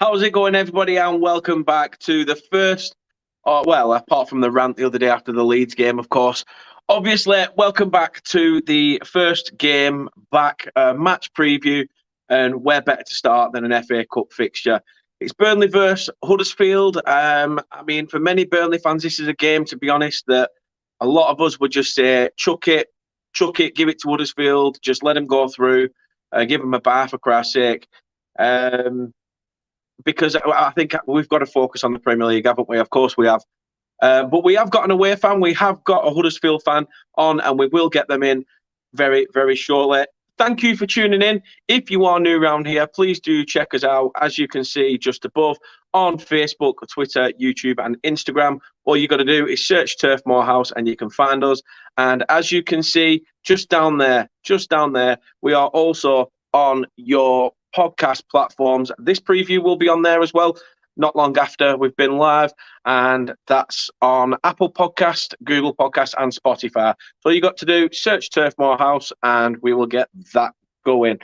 How's it going, everybody? And welcome back to the first, apart from the rant the other day after the Leeds game, of course. Obviously, welcome back to the first game back, match preview, and where better to start than an FA Cup fixture? It's Burnley versus Huddersfield. For many Burnley fans, this is a game, to be honest, that a lot of us would just say, chuck it, give it to Huddersfield, just let them go through, give them a bar for Christ's sake. Because I think we've got to focus on the Premier League, haven't we? Of course we have. But we have got an away fan. We have got a Huddersfield fan on, and we will get them in very, very shortly. Thank you for tuning in. If you are new around here, please do check us out, as you can see just above, on Facebook, Twitter, YouTube, and Instagram. All you got to do is search Turf Moor House, and you can find us. And as you can see, just down there, we are also on your podcast platforms. This preview will be on there as well, not long after we've been live, and that's on Apple Podcast, Google Podcast, and Spotify. So all you got to do, search Turf Moor House, and we will get that going.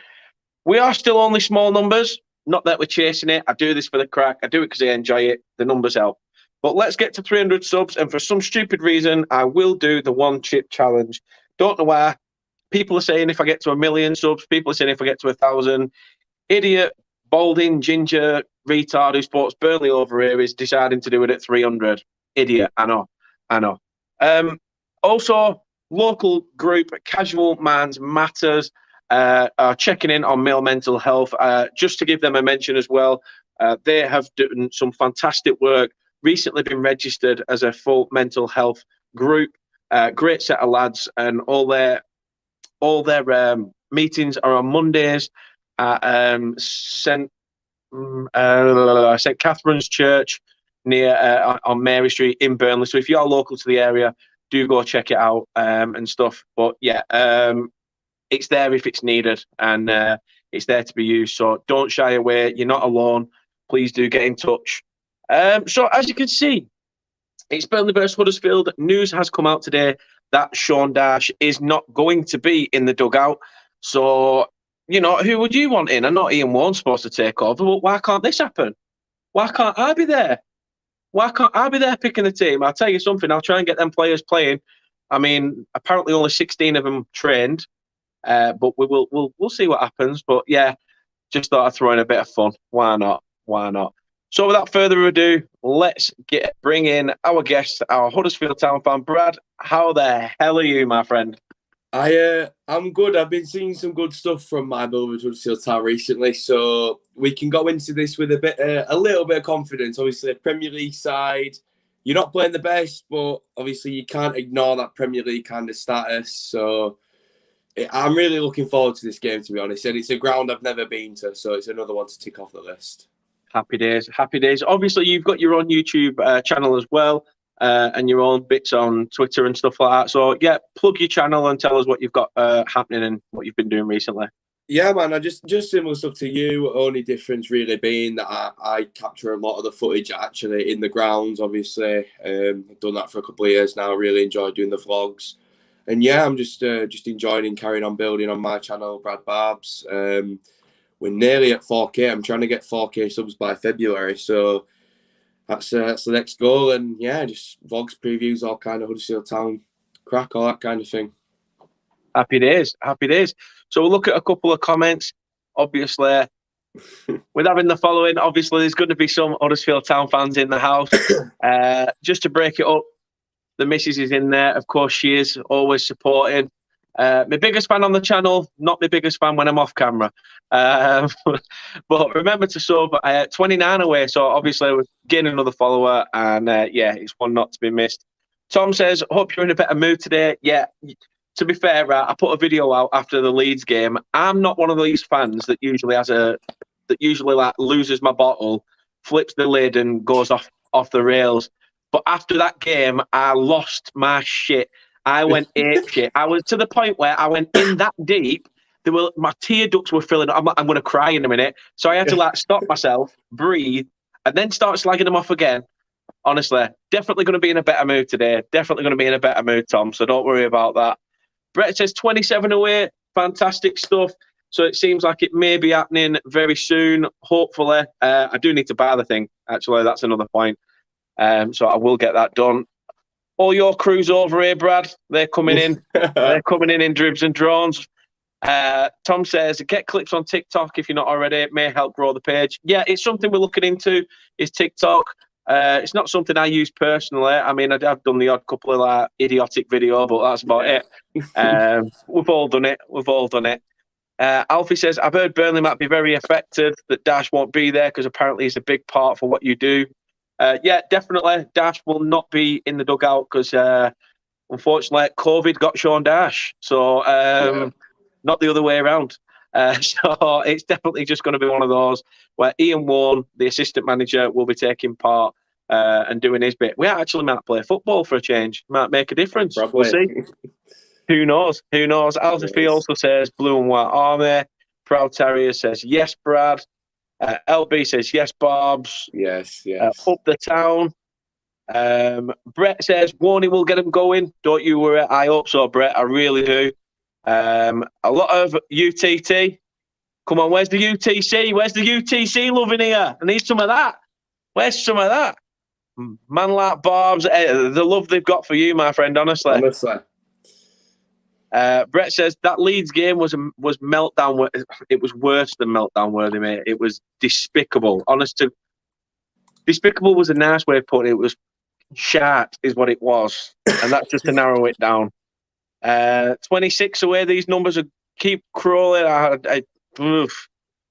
We are still only small numbers, not that we're chasing it. I do this for the crack. I do it because I enjoy it. The numbers help. But let's get to 300 subs, and for some stupid reason, I will do the one chip challenge. Don't know why. People are saying if I get to 1 million subs, people are saying if I get to 1,000. Idiot, balding, ginger, retard who supports Burnley over here is deciding to do it at 300. Idiot, I know. Also, local group Casual Minds Matters are checking in on male mental health. Just to give them a mention as well, they have done some fantastic work, recently been registered as a full mental health group. Great set of lads, and all their meetings are on Mondays at St Catherine's Church near on Mary Street in Burnley. So if you're local to the area, do go check it out and stuff. But yeah, it's there if it's needed, and it's there to be used. So don't shy away. You're not alone. Please do get in touch. So as you can see, it's Burnley versus Huddersfield. News has come out today that Sean Dyche is not going to be in the dugout. So, you know, who would you want in? I know Ian Warren's supposed to take over, but why can't this happen? Why can't I be there? Why can't I be there picking the team? I'll tell you something. I'll try and get them players playing. I mean, apparently only 16 of them trained, but we'll see what happens. But yeah, just thought I'd throw in a bit of fun. Why not? So without further ado, let's bring in our guest, our Huddersfield Town fan, Brad. How the hell are you, my friend? I'm good. I've been seeing some good stuff from my beloved Huddersfield Town recently, so we can go into this with a little bit of confidence. Obviously, Premier League side, you're not playing the best, but obviously you can't ignore that Premier League kind of status. So I'm really looking forward to this game, to be honest. And it's a ground I've never been to, so it's another one to tick off the list. Happy days. Obviously, you've got your own YouTube channel as well. And your own bits on Twitter and stuff like that. So, yeah, plug your channel and tell us what you've got happening and what you've been doing recently. Yeah, man, I just similar stuff to you. Only difference really being that I capture a lot of the footage actually in the grounds, obviously. I've done that for a couple of years now. Really enjoy doing the vlogs. And, yeah, I'm just enjoying and carrying on building on my channel, Brad Barbs. We're nearly at 4K. I'm trying to get 4K subs by February, so that's the next goal. And yeah, just vlogs, previews, all kind of Huddersfield Town crack, all that kind of thing. Happy days. So we'll look at a couple of comments. Obviously, with having the following, obviously there's going to be some Huddersfield Town fans in the house. Just to break it up, the missus is in there. Of course, she is always supporting. My biggest fan on the channel, not my biggest fan when I'm off camera. But remember to sub 29 away. So obviously we're getting another follower, and yeah, it's one not to be missed. Tom says, hope you're in a better mood today. Yeah, to be fair, I put a video out after the Leeds game. I'm not one of these fans that usually like loses my bottle, flips the lid and goes off the rails. But after that game, I lost my shit. I went apeshit. I was to the point where I went in that deep. My tear ducts were filling up. I'm going to cry in a minute. So I had to stop myself, breathe, and then start slagging them off again. Honestly, definitely going to be in a better mood today. Definitely going to be in a better mood, Tom. So don't worry about that. Brett says 27 away. Fantastic stuff. So it seems like it may be happening very soon, hopefully. I do need to buy the thing, actually. That's another point. So I will get that done. All your crews over here, Brad, they're coming in. They're coming in dribs and drones. Tom says, get clips on TikTok if you're not already. It may help grow the page. Yeah, it's something we're looking into, is TikTok. It's not something I use personally. I mean, I've done the odd couple of like idiotic video, but that's about it. We've all done it. We've all done it. Alfie says, I've heard Burnley might be very affected, that Dash won't be there because apparently he's a big part for what you do. Yeah, definitely. Dash will not be in the dugout because, unfortunately, COVID got Sean Dash. So, not the other way around. So it's definitely just going to be one of those where Ian Warne, the assistant manager, will be taking part and doing his bit. We actually might play football for a change. Might make a difference. Probably. We'll see. Who knows? Who knows? Alfie also says blue and white army. Proud Terrier says yes, Brad. LB says yes, Barbs. Yes. Up the town. Brett says Warney will get him going. Don't you worry. I hope so, Brett. I really do. A lot of UTT. Come on, where's the UTC? Where's the UTC love in here? I need some of that. Where's some of that? Man like Barbs, the love they've got for you, my friend, honestly. Brett says that Leeds game was meltdown. It was worse than meltdown worthy, mate. It was despicable. Despicable was a nice way of putting it. It was shat, is what it was, and that's just to narrow it down. 26 away. These numbers keep crawling.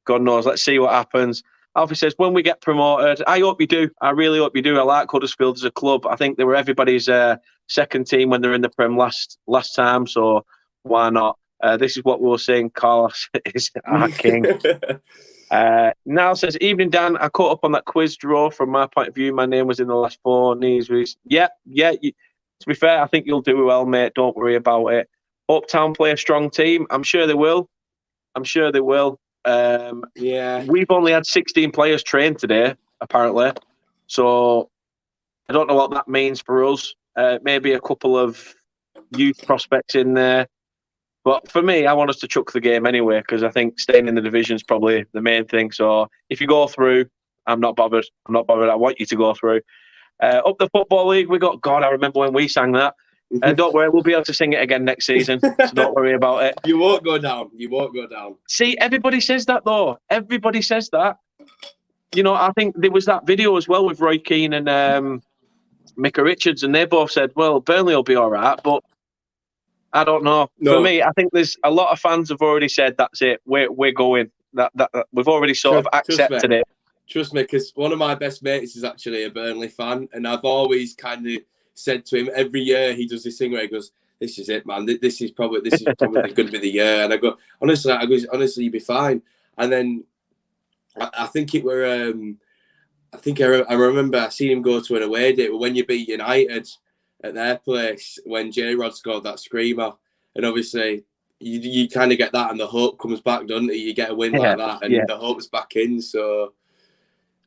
God knows. Let's see what happens. Alfie says, when we get promoted, I hope you do. I really hope you do. I like Huddersfield as a club. I think they were everybody's second team when they're in the Prem last time, so why not? This is what we were saying. Carlos is our king. Niall says, evening, Dan. I caught up on that quiz draw. From my point of view, my name was in the last four. Yeah. To be fair, I think you'll do well, mate. Don't worry about it. Uptown play a strong team. I'm sure they will. Yeah. We've only had 16 players trained today, apparently. So I don't know what that means for us. Maybe a couple of youth prospects in there. But for me, I want us to chuck the game anyway because I think staying in the division is probably the main thing. So if you go through, I'm not bothered. I want you to go through. Up the Football League, we got, God, I remember when we sang that. Don't worry, we'll be able to sing it again next season. So don't worry about it. You won't go down. See, everybody says that, though. Everybody says that. You know, I think there was that video as well with Roy Keane and Micah Richards, and they both said, well, Burnley will be all right, but I don't know. No. For me, I think there's a lot of fans have already said, that's it, we're going. That we've already sort of accepted it. Trust me, because one of my best mates is actually a Burnley fan, and I've always kind of said to him every year he does this thing where he goes, "This is it, man. This is probably going to be the year." And I go, honestly, you'll be fine. And then I think it were, I remember I seen him go to an away day when you beat United at their place when J-Rod scored that screamer, and obviously you kind of get that, and the hope comes back, doesn't it? You get a win like that, and the hope's back in. So.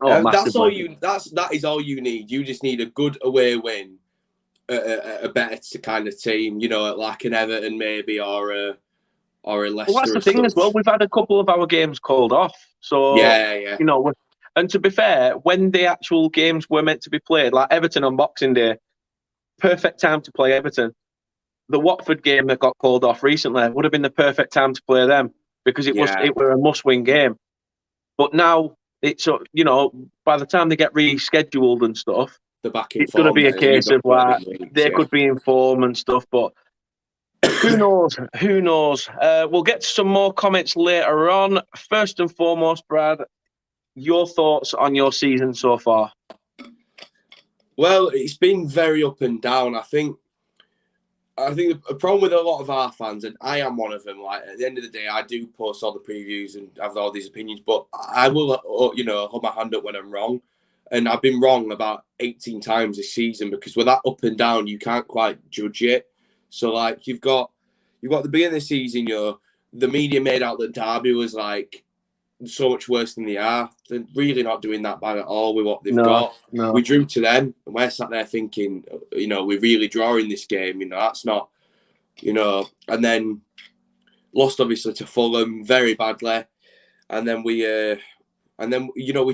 That's all you. That is all you need. You just need a good away win, a better kind of team. You know, like an Everton maybe, or a Leicester. Well, that's the thing as well. We've had a couple of our games called off, so yeah. You know, and to be fair, when the actual games were meant to be played, like Everton on Boxing Day, perfect time to play Everton. The Watford game that got called off recently would have been the perfect time to play them because it were a must-win game. But now. It's, you know, by the time they get rescheduled and stuff, it's going to be a case of like they could be in form and stuff. But who knows? Who knows? We'll get to some more comments later on. First and foremost, Brad, your thoughts on your season so far? Well, it's been very up and down. I think the problem with a lot of our fans, and I am one of them, like at the end of the day, I do post all the previews and have all these opinions, but I will, hold my hand up when I'm wrong. And I've been wrong about 18 times this season because with that up and down, you can't quite judge it. So like you've got the beginning of the season, the media made out that Derby was like so much worse than they are. They're really not doing that bad at all with what they've got. No. We drew to them, and we're sat there thinking, we're really drawing this game. That's not, and then lost obviously to Fulham very badly, and then we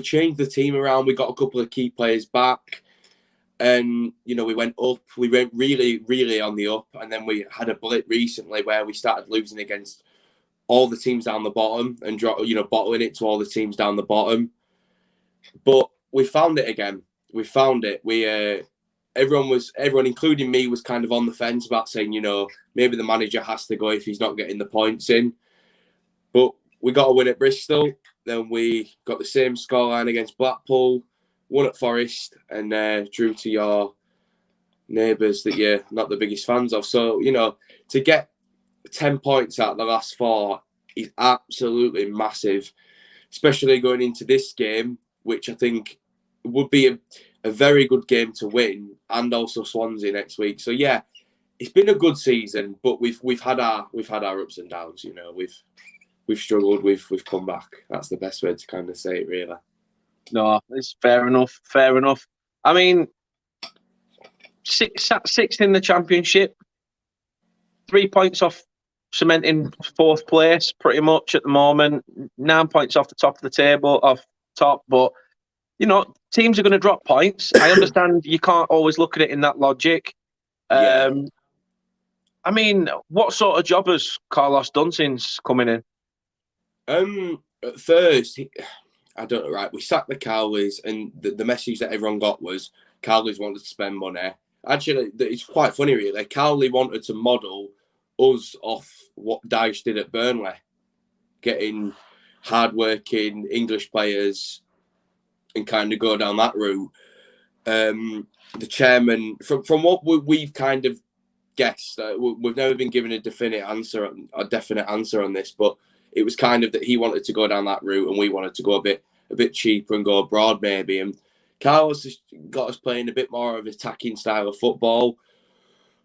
changed the team around. We got a couple of key players back, and we went up. We went really, really on the up, and then we had a blip recently where we started losing against all the teams down the bottom and bottling it to all the teams down the bottom. But we found it again. We found it. Everyone, including me, was kind of on the fence about saying, maybe the manager has to go if he's not getting the points in. But we got a win at Bristol. Then we got the same scoreline against Blackpool, won at Forest, and drew to your neighbours that you're not the biggest fans of. So, to get 10 points out of the last 4 is absolutely massive, especially going into this game, which I think would be a very good game to win, and also Swansea next week. So yeah, it's been a good season, but we've had our ups and downs. We've struggled, we've come back. That's the best way to kind of say it, really. No, it's fair enough. Fair enough. I mean, sixth in the Championship, 3 points off cementing 4th place, pretty much at the moment. 9 points off the top of the table, but. Teams are going to drop points. I understand you can't always look at it in that logic. Yeah. I mean, what sort of job has Carlos done since coming in? At first, I don't know, right? We sacked the Cowleys, and the message that everyone got was Cowleys wanted to spend money. Actually, it's quite funny, really. Cowley wanted to model us off what Dyche did at Burnley, getting hard-working English players and kind of go down that route. The chairman, from what we've kind of guessed, we've never been given a definite answer on this, but it was kind of that he wanted to go down that route and we wanted to go a bit cheaper and go abroad maybe. And Carlos has got us playing a bit more of an attacking style of football.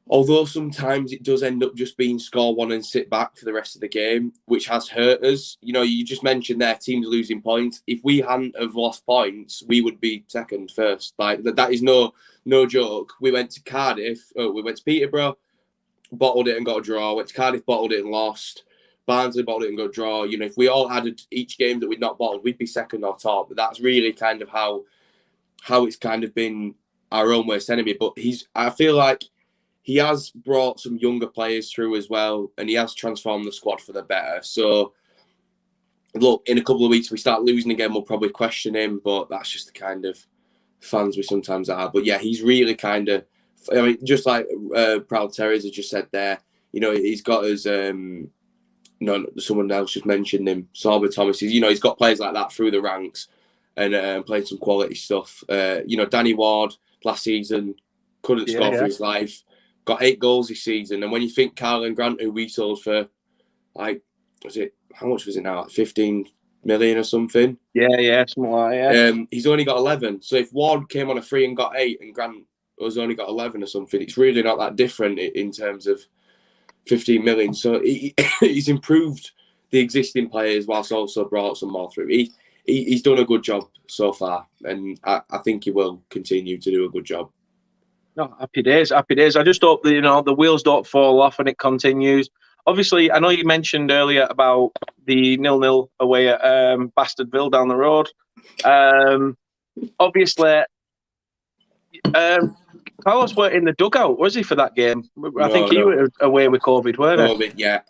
Although sometimes it does end up just being score 1 and sit back for the rest of the game, which has hurt us. You just mentioned there teams losing points. If we hadn't have lost points, we would be second, first. Like that is no joke. We went to Cardiff, we went to Peterborough, bottled it and got a draw. Went to Cardiff, bottled it and lost. Barnsley bottled it and got a draw. If we all added each game that we'd not bottled, we'd be second or top. But that's really kind of how it's kind of been our own worst enemy. But I feel like he has brought some younger players through as well, and he has transformed the squad for the better. So, look, in a couple of weeks, we start losing again, we'll probably question him, but that's just the kind of fans we sometimes are. But yeah, he's really kind of, just like Proud Terry's has just said there, he's got his, someone else just mentioned him, Sorba Thomas, he's got players like that through the ranks and playing some quality stuff. Danny Ward last season couldn't score for his life. Got 8 goals this season, and when you think Carl Grant, who we sold for, how much was it now? 15 million or something? Yeah, something like that. He's only got 11. So if Ward came on a free and got 8, and Grant has only got 11 or something, it's really not that different in terms of 15 million. So he's improved the existing players whilst also brought some more through. He's done a good job so far, and I think he will continue to do a good job. No, happy days. I just hope that the wheels don't fall off and it continues. Obviously, I know you mentioned earlier about the 0-0 away at Bastardville down the road. Obviously, Carlos weren't in the dugout, was he, for that game? I think he was away with COVID, weren't he? Yeah,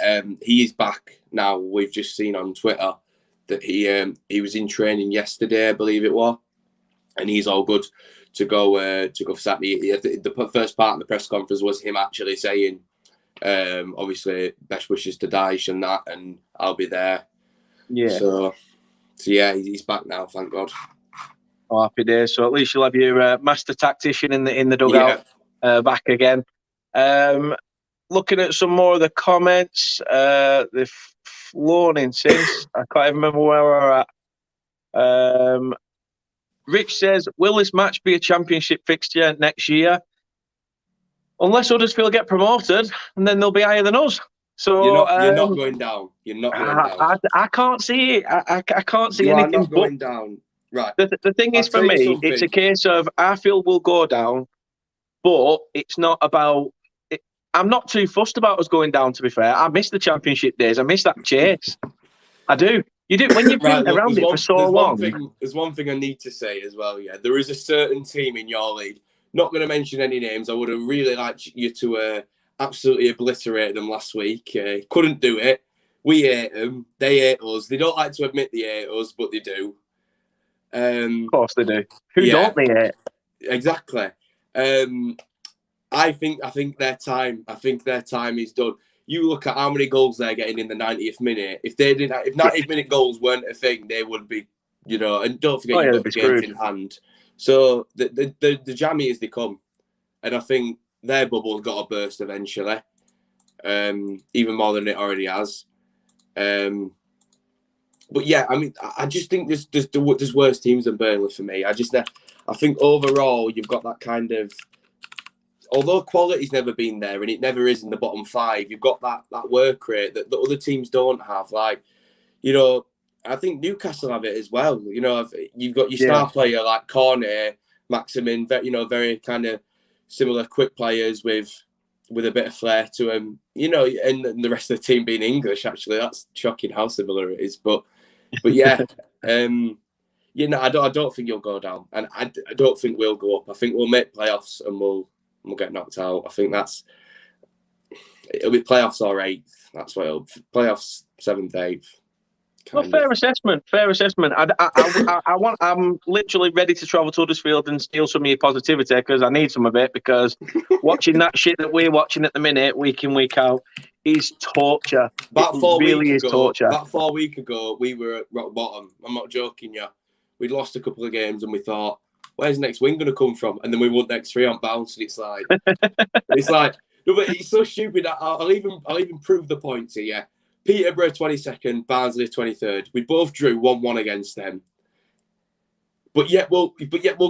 he is back now. We've just seen on Twitter that he was in training yesterday, I believe it was, and he's all good to go for Saturday. The first part of the press conference was him actually saying, obviously, best wishes to Dyche and that, and I'll be there. Yeah. So yeah, he's back now, thank God. Oh, happy days. So at least you'll have your master tactician in the dugout back again. Looking at some more of the comments, they've flown in since. I can't even remember where we're at. Rich says, will this match be a championship fixture next year? Unless Huddersfield get promoted, and then they'll be higher than us. So you're not going down. You're not going down. I can't see it. I can't see you anything. Are not going down. Right. The thing is, for me, it's a case of I feel we'll go down, but it's not about. I'm not too fussed about us going down, to be fair. I miss the Championship days. I miss that chase. I do. You do when you've been Right, look, around it for so long. There's one thing I need to say as well. Yeah, there is a certain team in your league. Not going to mention any names. I would have really liked you to absolutely obliterate them last week. Couldn't do it. We hate them. They hate us. They don't like to admit they hate us, but they do. Of course they do. Who yeah, don't they hate? Exactly. I think their time. I think their time is done. You look at how many goals they're getting in the 90th minute. If 90th minute goals weren't a thing, they would be, And don't forget, you've got the games in hand. So the jammy as they come, and I think their bubble's got to burst eventually, even more than it already has. But yeah, I mean, I just think there's worse teams than Burnley for me. I think overall you've got that kind of. Although quality's never been there and it never is in the bottom five, you've got that work rate that the other teams don't have. Like, I think Newcastle have it as well. You've got your star player like Cornet, Maximin, very kind of similar quick players with a bit of flair to them. And the rest of the team being English. Actually, that's shocking how similar it is. But yeah, I don't think you'll go down, and I don't think we'll go up. I think we'll make playoffs and we'll get knocked out. I think it'll be playoffs or 8th. That's what it'll be. Playoffs 7th, 8th. Well, fair assessment. I'm literally ready to travel to Huddersfield and steal some of your positivity because I need some of it. Because watching that shit that we're watching at the minute, week in, week out, is torture. About 4 weeks ago, torture. About 4 weeks ago, we were at rock bottom. I'm not joking, yeah. We'd lost a couple of games and we thought, where's next win going to come from? And then we won next 3 on bounce, and it's like, no, but it's so stupid. I'll even prove the point to you. Peterborough 22nd, Barnsley 23rd. We both drew 1-1 against them. But yet we'll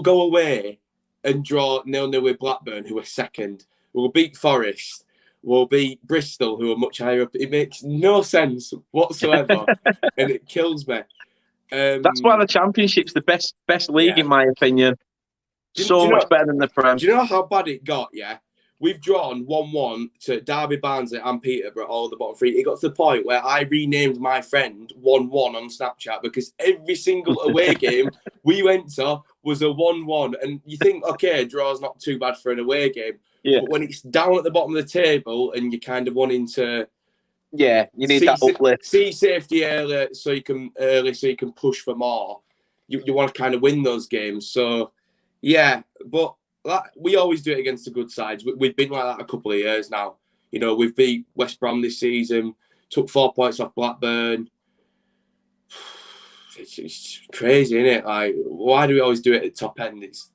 go away and draw 0-0 with Blackburn, who are second. We'll beat Forest. We'll beat Bristol, who are much higher up. It makes no sense whatsoever, and it kills me. That's why the Championship's the best league, in my opinion. Much better than the Prem. Do you know how bad it got? Yeah, we've drawn 1-1 to Derby, Barnsley, and Peterborough, all the bottom 3. It got to the point where I renamed my friend 1-1 on Snapchat because every single away game we went to was a 1-1. And you think, okay, draw's not too bad for an away game. Yeah. But when it's down at the bottom of the table and you're kind of wanting to. Yeah, you need that uplift. See safety early so you can push for more. You want to kind of win those games. So, yeah, but we always do it against the good sides. We've been like that a couple of years now. We've beat West Brom this season, took 4 points off Blackburn. It's crazy, isn't it? Like, why do we always do it at the top end? It's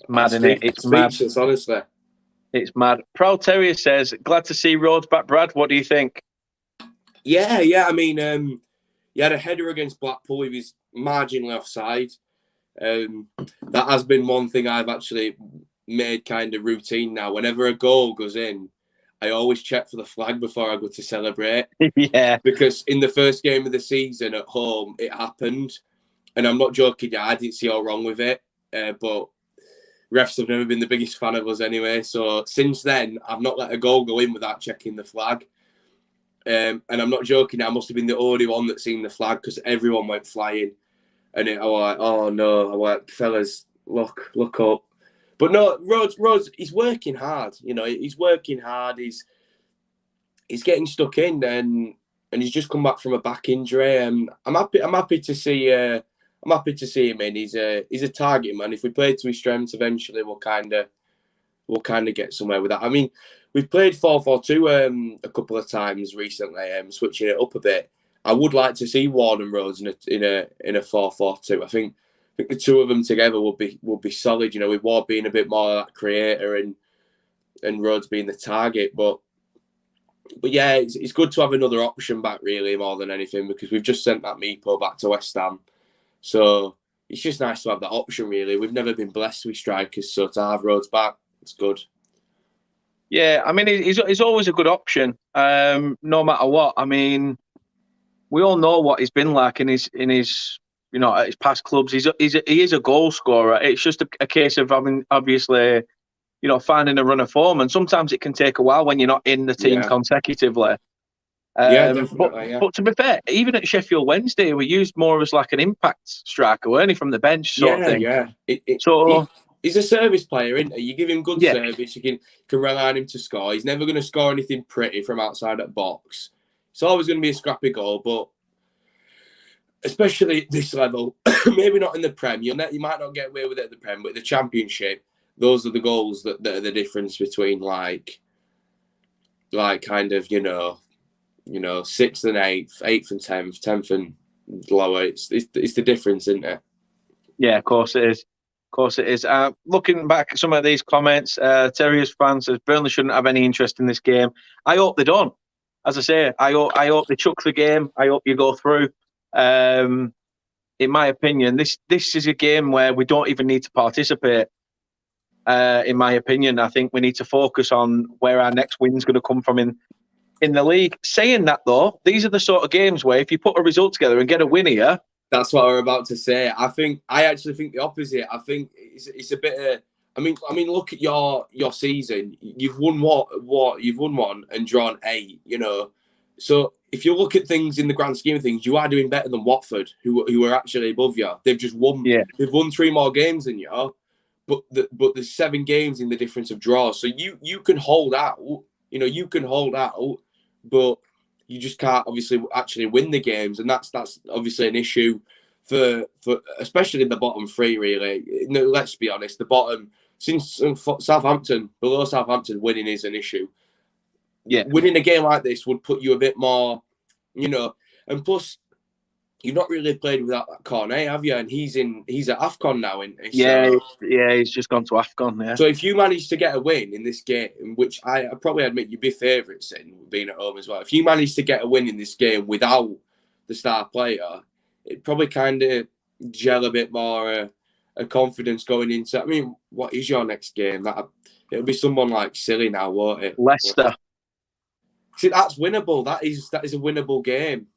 mad, isn't it? It's mad. Honestly. It's mad. Proud Terrier says, glad to see Rhodes back, Brad. What do you think? Yeah. I mean, he had a header against Blackpool. He was marginally offside. That has been one thing I've actually made kind of routine now. Whenever a goal goes in, I always check for the flag before I go to celebrate. Yeah. Because in the first game of the season at home, it happened. And I'm not joking, I didn't see all wrong with it. But refs have never been the biggest fan of us anyway. So since then, I've not let a goal go in without checking the flag. And I'm not joking, I must have been the only one that's seen the flag because everyone went flying. And I was like, oh no, I was like, fellas, look up. But no, Rhodes, he's working hard. He's working hard. He's getting stuck in, and he's just come back from a back injury. I'm happy to see him in. He's a target man. If we play to his strengths, eventually we'll kind of get somewhere with that. I mean, we've played 4-4-2 a couple of times recently, switching it up a bit. I would like to see Ward and Rhodes in a 4-4-2. I think the two of them together would be solid. With Ward being a bit more like creator and Rhodes being the target. But yeah, it's good to have another option back really more than anything because we've just sent that Meepo back to West Ham. So it's just nice to have that option really. We've never been blessed with strikers, so to have Rhodes back, it's good. Yeah, I mean, he's always a good option, no matter what. I mean, we all know what he's been like in his at his past clubs. He is a goal scorer. It's just a case of having obviously, finding a run of form. And sometimes it can take a while when you're not in the team consecutively. Yeah, definitely. But to be fair, even at Sheffield Wednesday, we used more as like an impact striker, weren't he, from the bench sort of thing. Yeah. So he's a service player, isn't he? You give him good Yeah. service, you can rely on him to score. He's never going to score anything pretty from outside that box. It's always going to be a scrappy goal, but especially at this level, maybe not in the Prem. You might not get away with it at the Prem, but the Championship, those are the goals that are the difference between like kind of, 6th and 8th, 8th and 10th, 10th and lower. It's the difference, isn't it? Yeah, of course it is. Of course it is. Looking back at some of these comments, Terriers fan says Burnley shouldn't have any interest in this game. I hope they don't. As I say, I hope they chuck the game. I hope you go through. In my opinion, this is a game where we don't even need to participate. In my opinion, I think we need to focus on where our next win's going to come from in the league. Saying that, though, these are the sort of games where if you put a result together and get a win here, that's what we're about to say. I actually think the opposite. I think it's a bit of. I mean, look at your season. You've won what? You've won one and drawn 8. So if you look at things in the grand scheme of things, you are doing better than Watford, who are actually above you. They've just won. Yeah. They've won 3 more games than you. But there's 7 games in the difference of draws. So you can hold out. You can hold out, but you just can't obviously actually win the games, and that's obviously an issue for especially the bottom 3. Really, no, let's be honest. The bottom, since Southampton, below Southampton, winning is an issue. Yeah, winning a game like this would put you a bit more, and plus you've not really played without that Cornet, have you? And he's at AFCON now, isn't he? He's just gone to AFCON. Yeah. So if you manage to get a win in this game, which I probably admit you'd be favourites in, being at home as well. If you manage to get a win in this game without the star player, it probably kind of gel a bit more a confidence going into. I mean, what is your next game? It'll be someone like silly now, won't it? Leicester. See, that's winnable. That is a winnable game.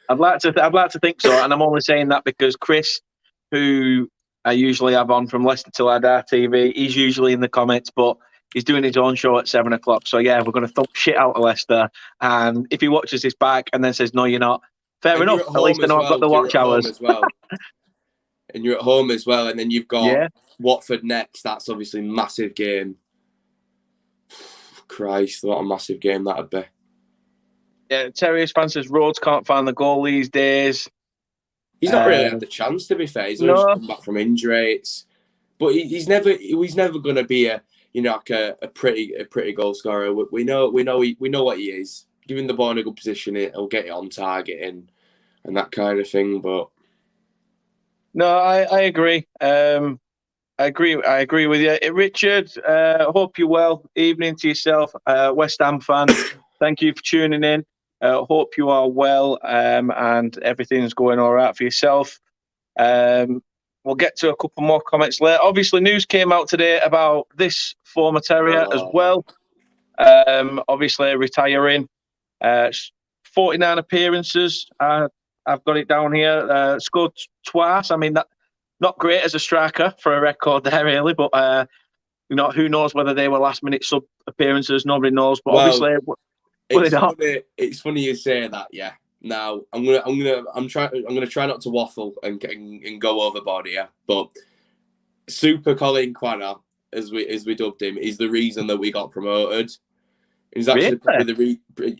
I'd like to think so, and I'm only saying that because Chris, who I usually have on from Leicester Till I Die TV, he's usually in the comments, but he's doing his own show at 7 o'clock. So yeah, we're going to thump shit out of Leicester, and if he watches this back and then says no, you're not, fair enough. At least I know I've got the watch hours as well. And you're at home as well, and then you've got Watford next. That's obviously a massive game. Christ, what a massive game that'd be. Yeah, Terriers fan says Rhodes can't find the goal these days. He's not really had the chance, to be fair. He's always come back from injury. But he's never going to be a pretty goal scorer. We know what he is. Giving the ball in a good position, he'll get it on target and that kind of thing. But no, I agree. I agree with you, Richard. Hope you're well. Evening to yourself, West Ham fan. Thank you for tuning in. Hope you are well and everything's going all right for yourself. We'll get to a couple more comments later. Obviously, news came out today about this former Terrier as well. Obviously, retiring. 49 appearances. I've got it down here. Scored twice. I mean, that not great as a striker for a record there, really. But who knows whether they were last-minute sub appearances? Nobody knows. But obviously. It's funny you say that, yeah. Now I'm gonna try not to waffle and go overboard here, but Super Colin Quanner, as we dubbed him, is the reason that we got promoted. He's actually probably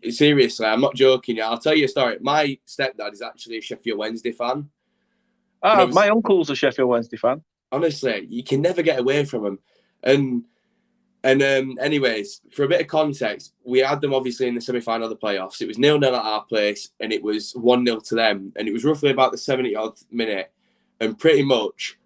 seriously, I'm not joking. I'll tell you a story. My stepdad is actually a Sheffield Wednesday fan. My uncle's a Sheffield Wednesday fan. Honestly, you can never get away from him. And anyways, for a bit of context, we had them obviously in the semi-final of the playoffs. It was 0-0 at our place, and it was 1-0 to them. And it was roughly about the 70th minute, and pretty much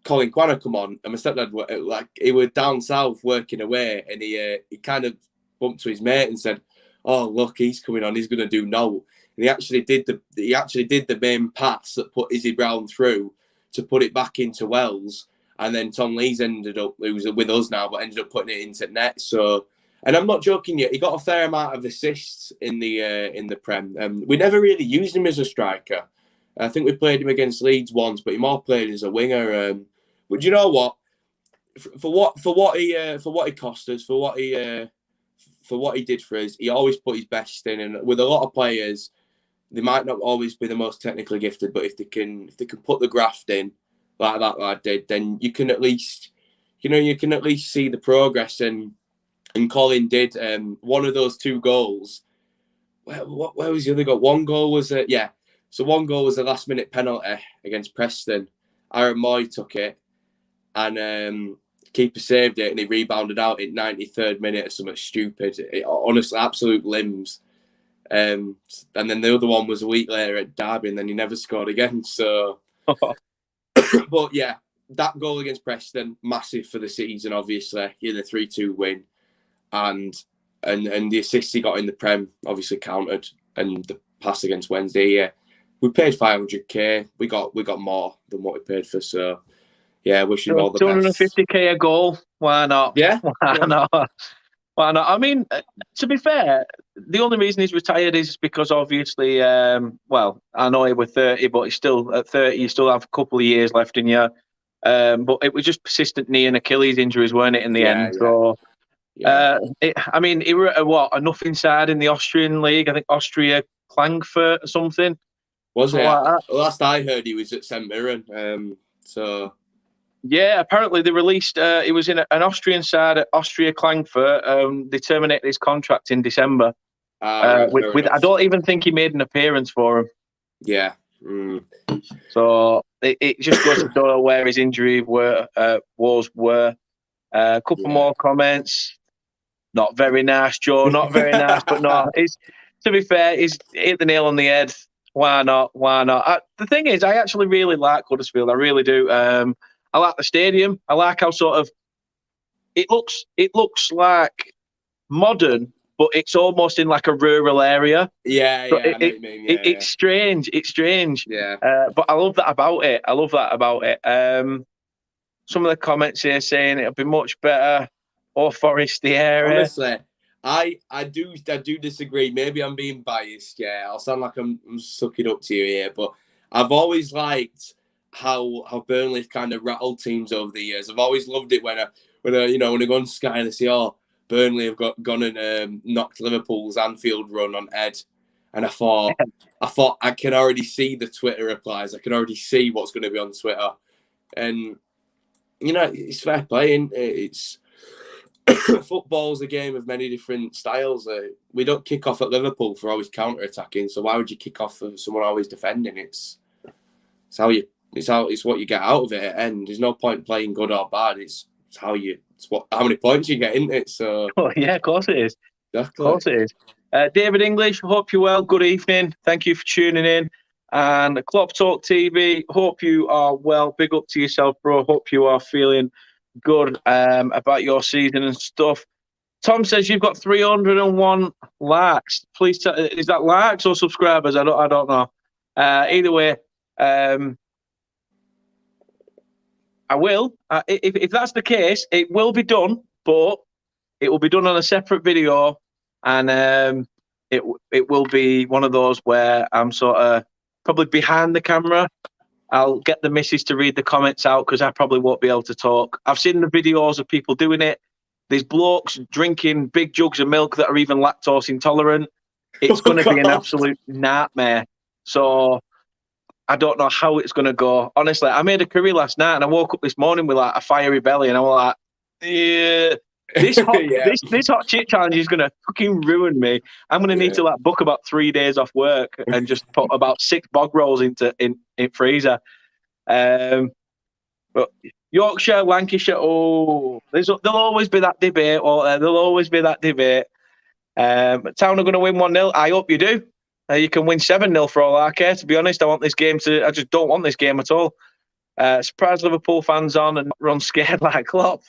Colin Quanner come on, and my stepdad he was down south working away, and he kind of bumped to his mate and said, "Oh look, he's coming on. He's going to do no." And he actually did the main pass that put Izzy Brown through to put it back into Wells. And then Tom Lees ended up, who's with us now, but ended up putting it into net. So, and I'm not joking yet. He got a fair amount of assists in the Prem. We never really used him as a striker. I think we played him against Leeds once, but he more played as a winger. But you know what? for what he cost us, for what he did for us, he always put his best in. And with a lot of players, they might not always be the most technically gifted, but if they can put the graft in like that lad did, then you can at least see the progress. And Colin did one of those 2 goals. Where was the other goal? One goal was So one goal was a last minute penalty against Preston. Aaron Moy took it, and keeper saved it, and he rebounded out in 93rd minute or something stupid. Honestly, absolute limbs. And then the other one was a week later at Derby, and then he never scored again. So, but yeah, that goal against Preston, massive for the season. Obviously, the 3-2 win, and the assists he got in the Prem obviously counted, and the pass against Wednesday. Yeah, we paid 500k. We got more than what we paid for. So, yeah, wishing him all the best. 250k a goal. Why not? Yeah, why not? Why not? I mean, to be fair, the only reason he's retired is because obviously, well, I know he was 30, but he's still at 30. You still have a couple of years left in you. But it was just persistent knee and Achilles injuries, weren't it? In the end, so. Yeah. I mean, he were at a nothing side in the Austrian league. I think Austria Klagenfurt or something. Was it? Like last I heard, he was at St Mirren. So. Yeah, apparently they released. He was in an Austrian side at Austria Klagenfurt. They terminated his contract in December. Right, I don't even think he made an appearance for him. Yeah. So it just goes to show where his injury were. A couple more comments. Not very nice, Joe. Not very nice, but no. To be fair, he's hit the nail on the head. Why not? The thing is, I actually really like Huddersfield. I really do. I like the stadium. I like how sort of it looks. It looks like modern, but it's almost in like a rural area. Yeah, so it's strange. It's strange. Yeah. But I love that about it. Some of the comments here saying it'll be much better or Foresty area. Honestly, I do disagree. Maybe I'm being biased. Yeah, I'll sound like I'm sucking up to you here, but I've always liked how Burnley kind of rattled teams over the years. I've always loved it when I go on Sky and they say, "Oh, Burnley have gone and knocked Liverpool's Anfield run on Ed," and I thought I can already see the Twitter replies. I can already see what's going to be on Twitter, and it's fair play. It's football's a game of many different styles. We don't kick off at Liverpool for always counter-attacking, so why would you kick off for someone always defending? It's what you get out of it at end. There's no point playing good or bad. How many points you get in it. So yeah, of course it is. Exactly. Of course it is. David English, hope you're well. Good evening. Thank you for tuning in. And Klopp Talk TV, hope you are well. Big up to yourself, bro. Hope you are feeling good about your season and stuff. Tom says you've got 301 likes. Please tell, is that likes or subscribers? I don't know. Either way, I will. If that's the case, it will be done, but it will be done on a separate video, and it will be one of those where I'm sort of probably behind the camera. I'll get the missus to read the comments out because I probably won't be able to talk. I've seen the videos of people doing it. There's blokes drinking big jugs of milk that are even lactose intolerant. It's going to be an absolute nightmare. So I don't know how it's going to go. Honestly, I made a curry last night and I woke up this morning with like a fiery belly and I was like, yeah, this hot chip challenge is going to fucking ruin me. I'm going to need to like book about 3 days off work and just put about 6 bog rolls in freezer. But Yorkshire, Lancashire, there'll always be that debate. There'll always be that debate. Town are going to win 1-0. I hope you do. You can win 7-0 for all I care. To be honest, I just don't want this game at all. Surprise Liverpool fans on and run scared like Klopp.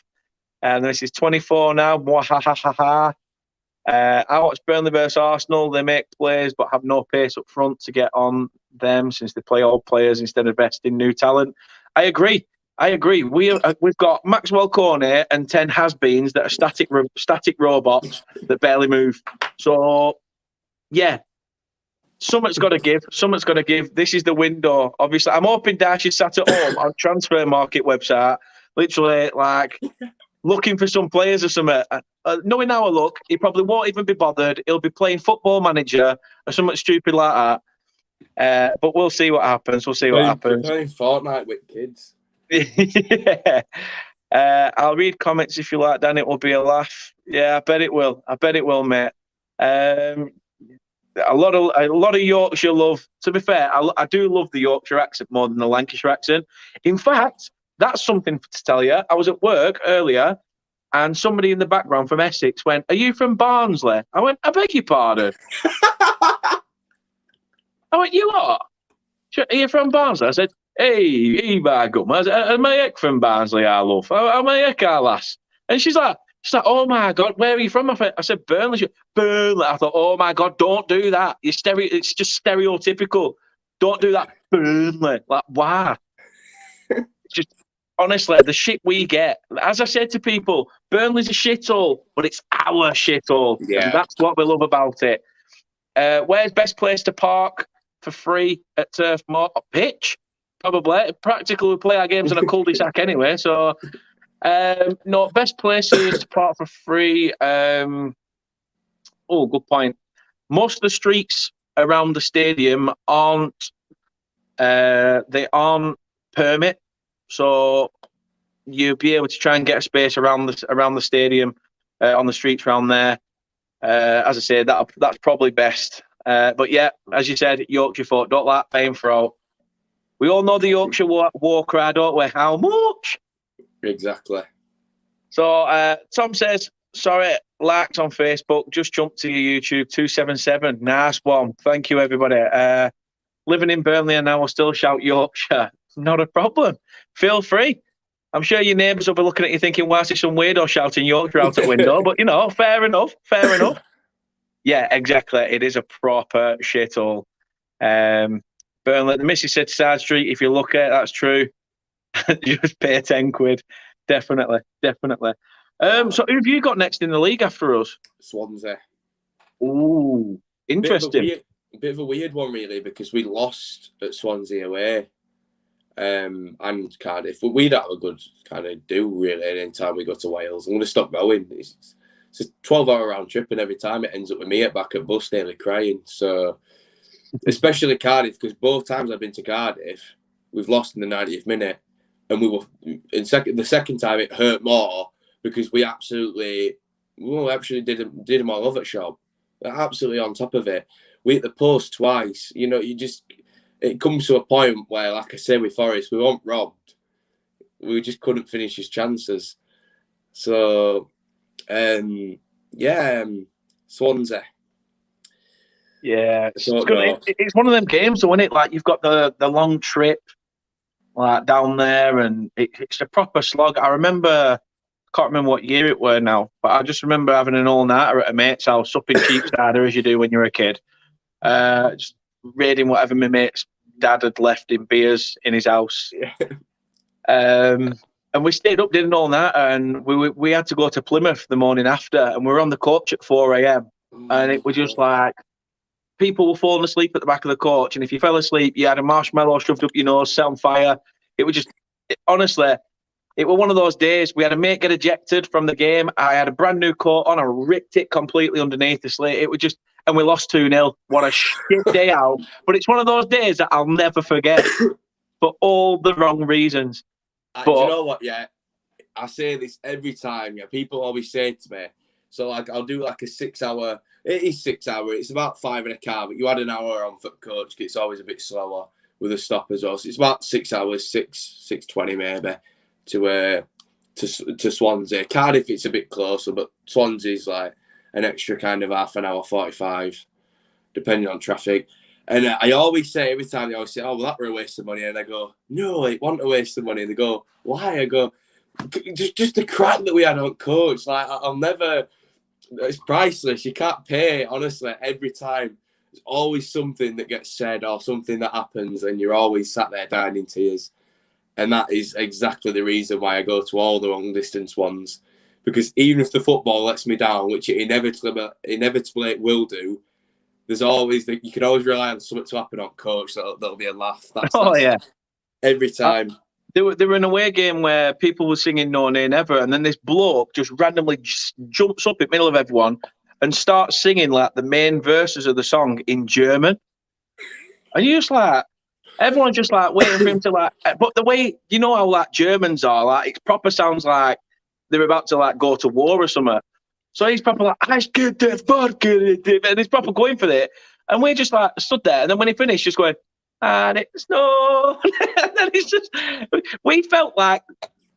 And this is 24 now. I watch Burnley versus Arsenal. They make plays but have no pace up front to get on them since they play old players instead of investing new talent. I agree. We've got Maxwell Cornet and 10 has-beens that are static robots that barely move. So, yeah. Something's got to give. This is the window. Obviously, I'm hoping Dash is sat at home on Transfer Market website literally like looking for some players or something. Knowing our luck, he probably won't even be bothered. He'll be playing Football Manager or something stupid like that. But we'll see what happens. We'll see what happens. Playing Fortnite with kids. Yeah. I'll read comments if you like, Dan. It will be a laugh. Yeah, I bet it will. I bet it will, mate. A lot of Yorkshire love. To be fair, I do love the Yorkshire accent more than the Lancashire accent. In fact, that's something to tell you. I was at work earlier, and somebody in the background from Essex went, "Are you from Barnsley?" I went, "I beg your pardon." I went, "You are? Are you from Barnsley?" I said, "Hey, by gum, am I from Barnsley? I love. Am I lass?" And she's like, "Oh my God, where are you from?" I said, "Burnley." She went, "Burnley." I thought, "Oh my God, don't do that. It's just stereotypical. Don't do that, Burnley." Like, why? Just honestly, the shit we get. As I said to people, Burnley's a shithole, but it's our shithole, and that's what we love about it. Where's best place to park for free at Turf Moor? Pitch, probably. Practically, we play our games in a cul-de-sac anyway, so. No, best places to park for free. Good point. Most of the streets around the stadium aren't permit, so you'll be able to try and get a space around the stadium on the streets around there. As I say, that's probably best. But yeah, as you said, Yorkshire folk don't like paying for out. We all know the Yorkshire war cry, don't we? How much? Exactly. So Tom says, sorry, likes on Facebook, just jumped to your YouTube, 277. Nice one. Thank you, everybody. Living in Burnley and I will still shout Yorkshire. Not a problem. Feel free. I'm sure your neighbours will be looking at you thinking, why is there some weirdo shouting Yorkshire out the window? But, fair enough. Yeah, exactly. It is a proper shithole. Burnley, the Missy said side street, if you look at it, that's true. Just pay 10 quid. Definitely. So who have you got next in the league after us? Swansea. Ooh, interesting. Bit of a weird one, really, because we lost at Swansea away and Cardiff. But we don't have a good kind of do, really, any time we go to Wales. I'm going to stop going. It's a 12-hour round trip, and every time it ends up with me at back at bus nearly crying. So, especially Cardiff, because both times I've been to Cardiff, we've lost in the 90th minute. And we were the second time it hurt more because we actually did them all over at shop. They're absolutely on top of it. We hit the post twice. It comes to a point where, like I say, with Forest, we weren't robbed. We just couldn't finish his chances. So, Swansea. Yeah, it's one of them games, though, isn't it? Like, you've got the long trip. Like down there, and it's a proper slog. I can't remember what year it were now, but I just remember having an all-nighter at a mate's house up in Cheapsider, as you do when you're a kid. Just raiding whatever my mate's dad had left in beers in his house. Yeah. And we stayed up, did an all-nighter, and we had to go to Plymouth the morning after, and we were on the coach at 4 a.m. And it was just like, people were falling asleep at the back of the coach, and if you fell asleep, you had a marshmallow shoved up your nose, set on fire. It was just, honestly, it was one of those days. We had a mate get ejected from the game. I had a brand new coat on. I ripped it completely underneath the slate. It was just, and we lost 2-0. What a shit day out. But it's one of those days that I'll never forget for all the wrong reasons. Do you know what? Yeah, I say this every time. Yeah, people always say to me, so like I'll do like a 6 hour. It is 6 hour. It's about 5 in a car, but you add an hour on for coach. It's always a bit slower with a stop as well. So it's about 6 hours, 6:20 maybe to Swansea. Cardiff, it's a bit closer, but Swansea's like an extra kind of half an hour, 45, depending on traffic. And I always say, every time they always say, "Oh, well, that were a waste of money," and I go, "No, it wasn't a waste of money." And they go, "Why?" I go, "Just the crack that we had on coach. Like I'll never." It's priceless. You can't pay, honestly, every time. There's always something that gets said or something that happens, and you're always sat there dying in tears. And that is exactly the reason why I go to all the long distance ones. Because even if the football lets me down, which it inevitably it will do, there's always you can always rely on something to happen on coach. That'll be a laugh. That's yeah. Every time. They were in a away game where people were singing No Nay Never, and then this bloke just randomly jumps up in the middle of everyone and starts singing like the main verses of the song in German. And you just like, everyone's just like waiting for him to like, but the way, you know how like Germans are, like it proper sounds like they're about to like go to war or something. So he's proper like, I get the fuck and he's proper going for it. And we just like stood there. And then when he finished, just going, and it's no. And then it's just, we felt like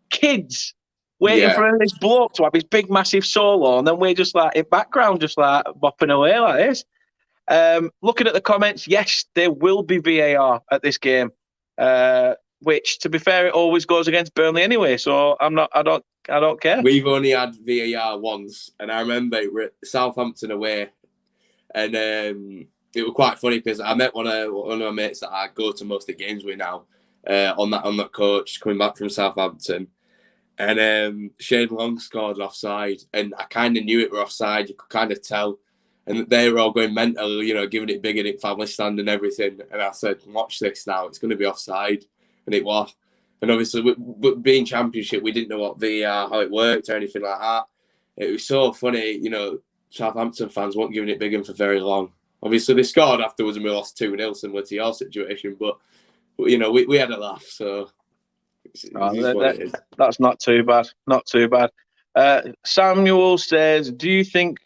kids waiting Yeah. for this bloke to have his big, massive solo. And then we're just like in background, just like bopping away like this. Looking at the comments, yes, there will be VAR at this game, which, to be fair, it always goes against Burnley anyway. So I don't care. We've only had VAR once, and I remember it were at Southampton away, and it was quite funny because I met one of my mates that I go to most of the games with now, on that coach coming back from Southampton, and Shane Long scored an offside, and I kind of knew it were offside. You could kind of tell. And they were all going mental, giving it big in it, family stand and everything. And I said, watch this now, it's going to be offside. And it was. And obviously, being Championship, we didn't know what VAR, how it worked or anything like that. It was so funny, Southampton fans weren't giving it big in for very long. Obviously, they scored afterwards and we lost 2-0, similar to your situation. But we had a laugh, so it's what it is. That's not too bad. Not too bad. Samuel says, do you think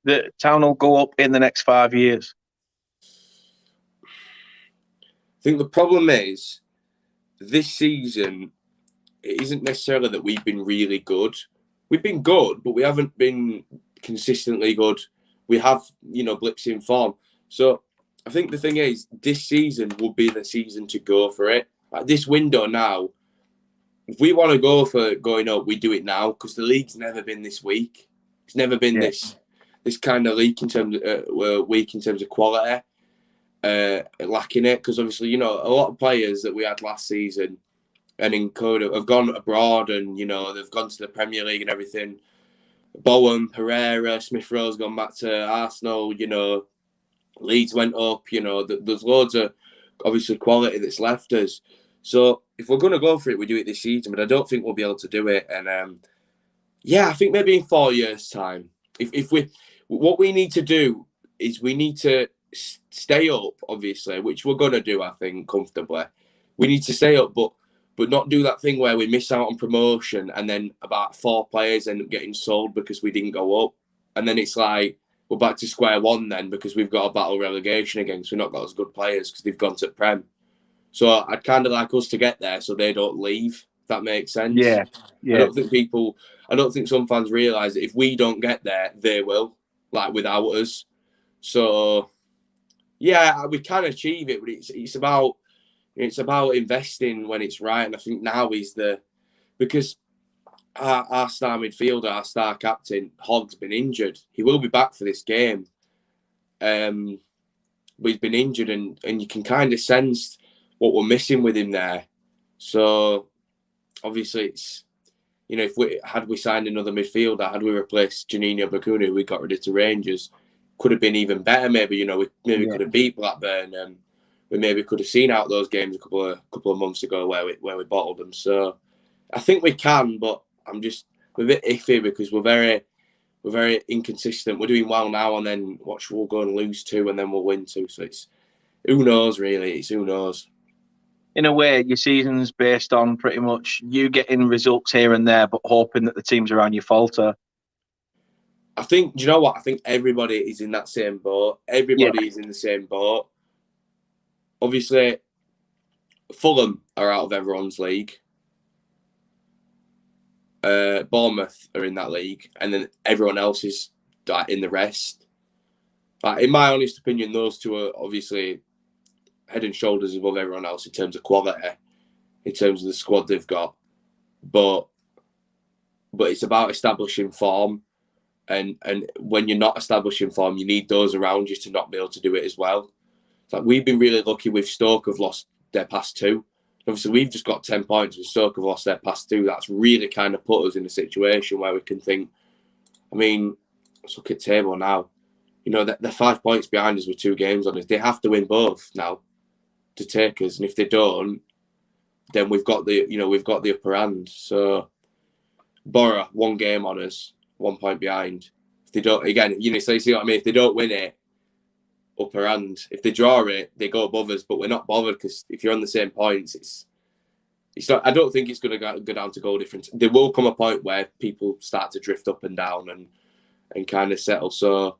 that Town will go up in the next 5 years? I think the problem is this season, it isn't necessarily that we've been really good. We've been good, but we haven't been consistently good. We have, blips in form. So I think the thing is, this season will be the season to go for it. Like this window now, if we want to go for going up, we do it now because the league's never been this weak. It's never been this kind of weak in terms of quality, lacking it because obviously a lot of players that we had last season and in Coda have gone abroad and they've gone to the Premier League and everything. Bowen, Pereira, Smith Rowe's gone back to Arsenal. Leeds went up. There's loads of obviously quality that's left us. So if we're going to go for it, we do it this season. But I don't think we'll be able to do it. And I think maybe in 4 years' time, what we need to do is we need to stay up, obviously, which we're going to do, I think, comfortably. We need to stay up, but not do that thing where we miss out on promotion and then about 4 players end up getting sold because we didn't go up. And then it's like we're back to square one then because we've got to battle relegation again because we've not got as good players because they've gone to Prem. So I'd kind of like us to get there so they don't leave, if that makes sense. Yeah. I don't think some fans realise that if we don't get there, they will, like without us. So, we can achieve it, but it's about investing when it's right. And I think now is because our star midfielder, our star captain, Hogg's been injured. He will be back for this game. But he's been injured and you can kind of sense what we're missing with him there. So obviously it's, if we signed another midfielder, had we replaced Janino Bakuna, we got rid of to Rangers, could have been even better. Maybe, we could have beat Blackburn and we maybe could have seen out those games a couple of months ago where we bottled them. So I think we can, but we're a bit iffy because we're very inconsistent. We're doing well now and then we'll go and lose 2 and then we'll win 2. So it's who knows really. It's who knows. In a way, your season's based on pretty much you getting results here and there, but hoping that the teams around you falter. I think, do you know what? I think everybody is in that same boat. Everybody is in the same boat. Obviously, Fulham are out of everyone's league. Bournemouth are in that league. And then everyone else is in the rest. In my honest opinion, those 2 are obviously head and shoulders above everyone else in terms of quality, in terms of the squad they've got. But it's about establishing form. And when you're not establishing form, you need those around you to not be able to do it as well. It's like we've been really lucky with Stoke have lost their past 2. Obviously, we've just got 10 points and Stoke have lost their past 2. That's really kind of put us in a situation where we can think, let's look at table now. They're 5 points behind us with 2 games on us. They have to win both now to take us. And if they don't, then we've got the upper hand. So Borough 1 game on us, 1 point behind. If they don't, again, so you see what I mean. If they don't win it, upper hand. If they draw it, they go above us. But we're not bothered because if you're on the same points, it's not. I don't think it's going to go down to goal difference. There will come a point where people start to drift up and down and kind of settle. So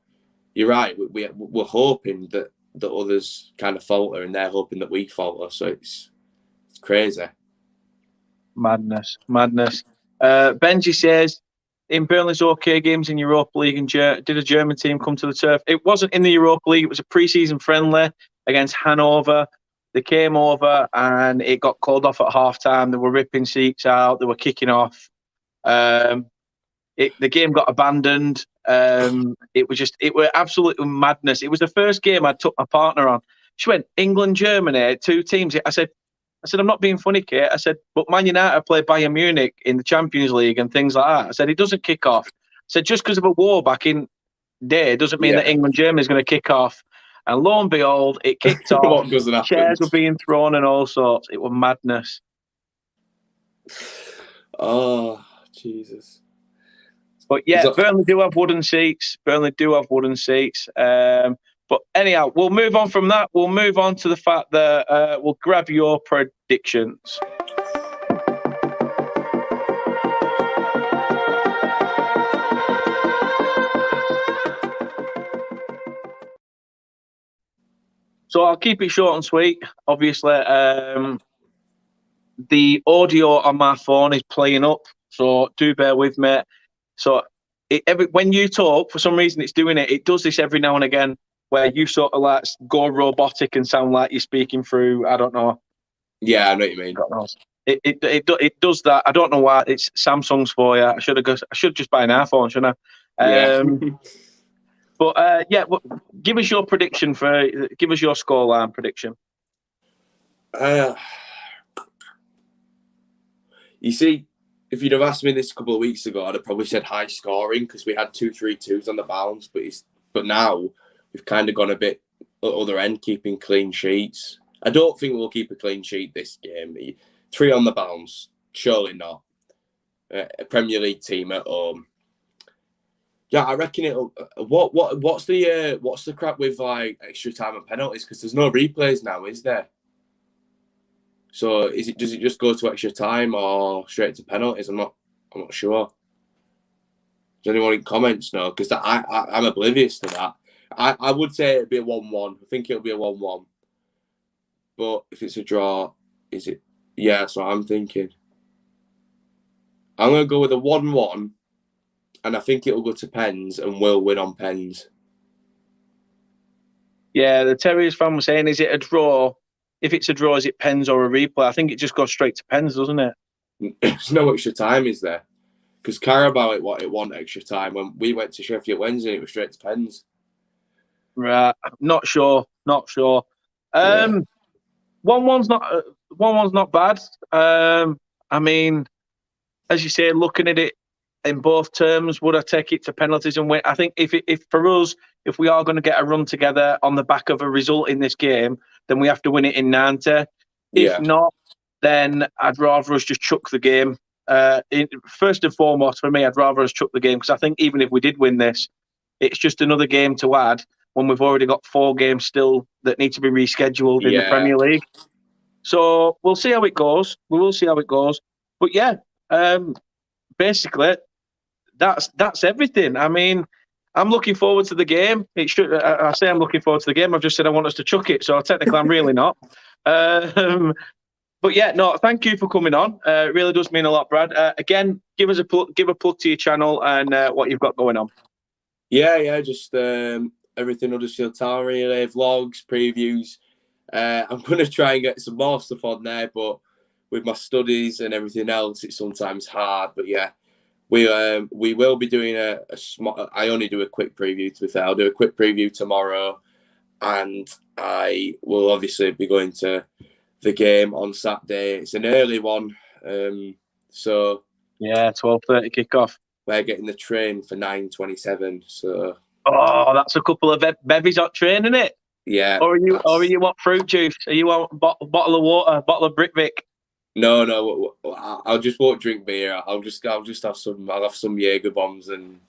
you're right. We're hoping that the others kind of falter, and they're hoping that we falter. So it's crazy. Madness. Benji says, in Burnley's OK games in Europa League, and did a German team come to the turf? It wasn't in the Europa League. It was a pre-season friendly against Hanover. They came over and it got called off at half-time. They were ripping seats out. They were kicking off. The game got abandoned. It was absolute madness. It was the first game I took my partner on. She went, England, Germany, 2 teams. I said, I'm not being funny, Kate. I said, but Man United play Bayern Munich in the Champions League and things like that. I said, it doesn't kick off. I said, just because of a war back in day doesn't mean that England, Germany is going to kick off. And lo and behold, it kicked off. What doesn't happen? Chairs were being thrown and all sorts. It was madness. Oh, Jesus. But yeah, Burnley do have wooden seats. But anyhow, we'll move on from that. We'll move on to the fact that we'll grab your predictions. So I'll keep it short and sweet. Obviously, the audio on my phone is playing up, so do bear with me. So when you talk, for some reason it's doing it. It does this every now and again, where you sort of like go robotic and sound like you're speaking through, I don't know. Yeah, I know what you mean. It does that. I don't know why. It's Samsung's for you. I should just buy an iPhone, shouldn't I? Yeah. But give us your prediction give us your scoreline prediction. You see, if you'd have asked me this a couple of weeks ago, I'd have probably said high scoring because we had 2-3-2s on the bounce. But now we've kind of gone a bit at the other end, keeping clean sheets. I don't think we'll keep a clean sheet this game. 3 on the bounce, surely not. A Premier League team at home. Yeah, I reckon it'll. What's the crap with like extra time and penalties? Because there's no replays now, is there? So does it just go to extra time or straight to penalties? I'm not sure. Does anyone in comments know? Because I'm oblivious to that. I would say it'd be a 1-1. I think it'll be a 1-1. But if it's a draw, is it? Yeah, that's what I'm thinking. I'm gonna go with a 1-1. And I think it'll go to pens and we'll win on pens. Yeah, the Terriers fan was saying, is it a draw? If it's a draw, is it pens or a replay? I think it just goes straight to pens, doesn't it? There's no extra time, is there? Because Carabao, it won extra time. When we went to Sheffield Wednesday, it was straight to pens. Right. Not sure. 1-1's not bad. I mean, as you say, looking at it, in both terms, would I take it to penalties and win? I think if for us, if we are going to get a run together on the back of a result in this game, then we have to win it in 90. If not, then I'd rather us just chuck the game. First and foremost, for me, I'd rather us chuck the game because I think even if we did win this, it's just another game to add when we've already got 4 games still that need to be rescheduled in the Premier League. So we'll see how it goes. We will see how it goes. But yeah, basically, that's everything. I mean, I'm looking forward to the game. I say I'm looking forward to the game. I've just said I want us to chuck it, so technically I'm really not. But yeah, no, thank you for coming on. It really does mean a lot, Brad. Again, give a plug to your channel and what you've got going on. Yeah, just everything Huddersfield Town, really, vlogs, previews. I'm going to try and get some more stuff on there, but with my studies and everything else, it's sometimes hard. But yeah, we will be doing a small. I only do a quick preview, to be fair. I'll do a quick preview tomorrow, and I will obviously be going to the game on Saturday. It's an early one, so yeah, 12:30 kickoff. We're getting the train for 9:27. So that's a couple of bevies on train, isn't it? Yeah. Or are you what fruit juice? Are you on bottle of water, bottle of Britvic? No, no, I'll just won't drink beer. I'll have some Jaeger bombs and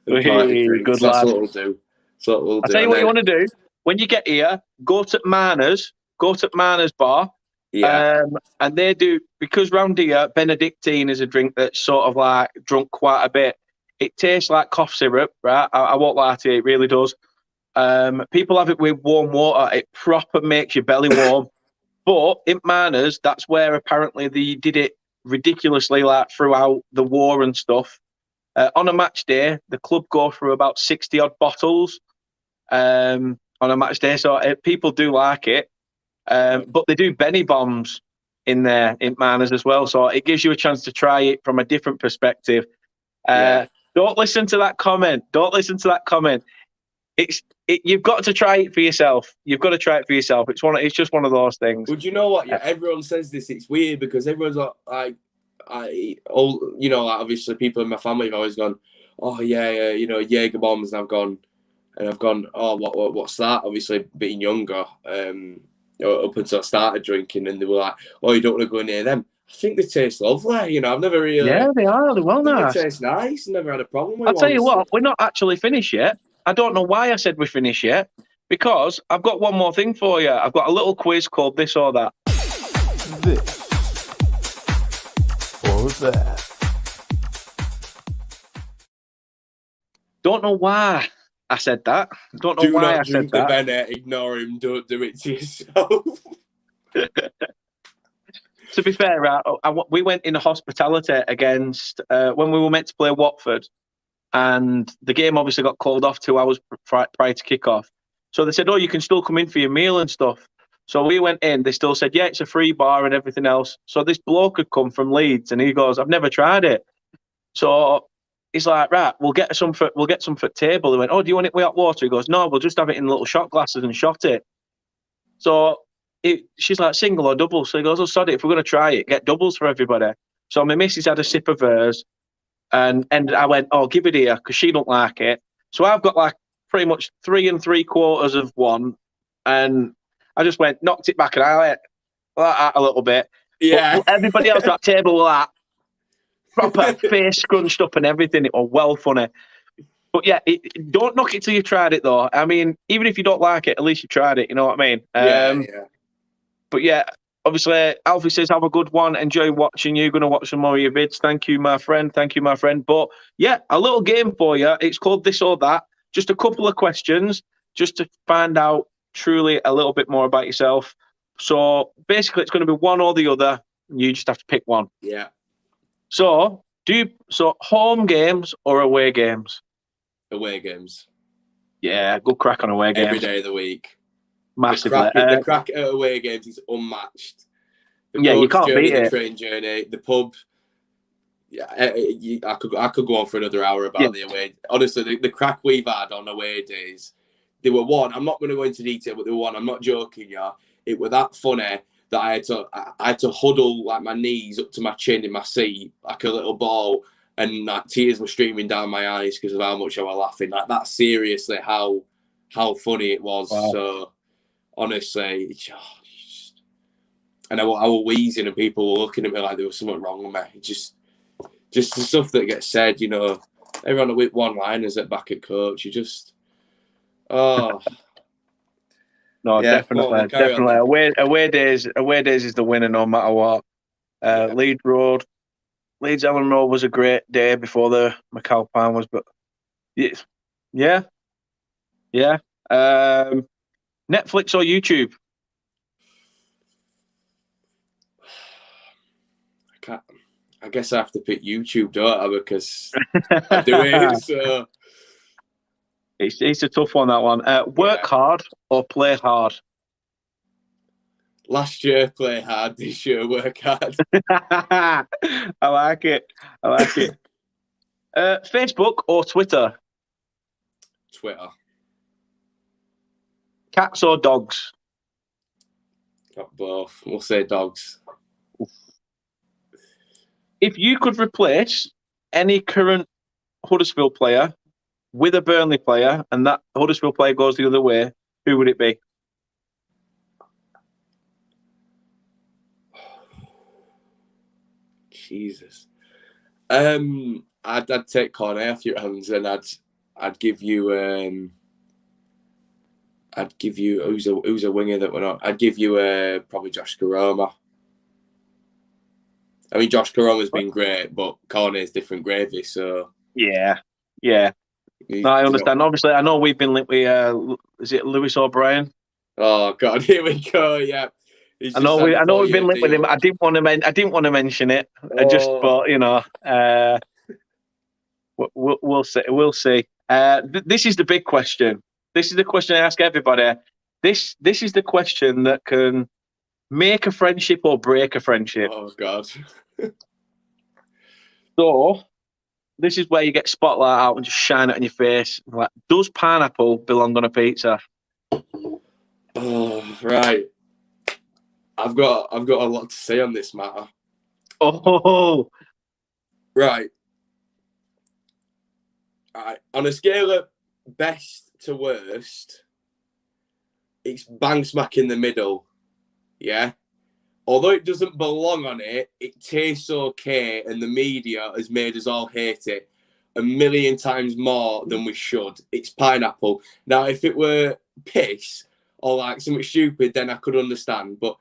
party Hey, drinks. good That's lad. what we'll do. That's what we'll I'll do. tell you And what you then, want to do. When you get here, go to Marner's bar. yeah, And they do, because round here, Benedictine is a drink that's sort of like drunk quite a bit. It tastes like cough syrup, right? I won't lie to you, it really does. People have it with warm water. It proper makes your belly warm. But in Marner's, that's where apparently they did it ridiculously, like throughout the war and stuff. On a match day, the club go through about 60 odd bottles on a match day. So people do like it. But they do Benny bombs in there in Manners as well. So it gives you a chance to try it from a different perspective. yeah. Don't listen to that comment. Don't listen to that comment. You've got to try it for yourself. You've got to try it for yourself. It's just one of those things. Would you know what? Yeah, everyone says this. It's weird because everyone's like obviously people in my family have always gone, oh yeah, Jaeger bombs, and I've gone, oh, what's that? Obviously, being younger, up until I started drinking, and they were like, oh, you don't want to go near them. I think they taste lovely. I've never really. Yeah, they are. They're well I think nice. they taste nice. Never had a problem with I'll tell you one. what, we're not actually finished yet. I don't know why I said we're finished yet, because I've got one more thing for you. I've got a little quiz called This or That. This or that. Don't know why I said that. Don't know Do why not I said drink the that. Bennett. Ignore him. Don't do it to yourself. To be fair, we went in hospitality against when we were meant to play Watford, and the game obviously got called off 2 hours prior to kick-off. So they said, oh, you can still come in for your meal and stuff. So we went in. They still said, yeah, it's a free bar and everything else. So this bloke had come from Leeds, and he goes, I've never tried it. So he's like, right, we'll get some for table. He went, oh, do you want it with hot water? He goes, no, we'll just have it in little shot glasses and shot it. So she's like, single or double? So he goes, oh, sod it, if we're going to try it, get doubles for everybody. So my missus had a sip of hers, and I went, oh, give it here, because she don't like it. So I've got like pretty much 3 3/4 of one, and I just knocked it back, and I went like that a little bit. Yeah. But everybody else at that table was like, proper face scrunched up and everything. It was well funny. But yeah, don't knock it till you've tried it, though. I mean, even if you don't like it, at least you tried it. You know what I mean? Yeah. But yeah, obviously, Alfie says, have a good one. Enjoy watching you. Going to watch some more of your vids. Thank you, my friend. Thank you, my friend. But yeah, a little game for you. It's called This or That. Just a couple of questions just to find out truly a little bit more about yourself. So basically, it's going to be one or the other. And you just have to pick one. Yeah. So home games or away games? Away games. Yeah, good crack on away games. Every day of the week. Massively. The crack at away games is unmatched. The you can't journey, beat it. The train journey, the pub. Yeah, I could go on for another hour about the away. Honestly, the crack we've had on away days, they were one. I'm not going to go into detail, but they were one. I'm not joking, yeah. It were that funny that I had to huddle like my knees up to my chin in my seat like a little ball, and like tears were streaming down my eyes because of how much I was laughing. Like that's seriously how funny it was. Wow. So honestly, and I was wheezing, and people were looking at me like there was something wrong with me. Just the stuff that gets said, everyone with one-liners at back at coach. You just, No, yeah, definitely. Away days is the winner no matter what. Leeds Ellen Road was a great day before the McAlpine was, but yeah. Netflix or YouTube? I guess I have to pick YouTube, don't I? Because I do it. So it's a tough one, that one. Work hard or play hard? Last year, play hard. This year, work hard. I like it. Facebook or Twitter? Twitter. Cats or dogs? Got both. We'll say dogs. If you could replace any current Huddersfield player with a Burnley player, and that Huddersfield player goes the other way, who would it be? Jesus. I'd take Cornet off your hands, and I'd give you who's a winger that we're not. I'd give you probably Josh Caroma. I mean, Josh Caroma's been great, but Cornet's different gravy. So yeah. No, I understand. Obviously, I know we've been linked with is it Lewis O'Brien? Oh God, here we go. Yeah, I know we've been linked with him. I didn't want to mention it. I just thought, we'll see. We'll see. This is the big question. This is the question I ask everybody. This is the question that can make a friendship or break a friendship. Oh God. So this is where you get spotlight out and just shine it in your face. Like, does pineapple belong on a pizza? Oh, right. I've got a lot to say on this matter. Oh, right. All right. On a scale of best to worst, it's bang smack in the middle. Yeah. Although it doesn't belong on it, it tastes okay, and the media has made us all hate it a million times more than we should. It's pineapple. Now, if it were piss or like something stupid, then I could understand. But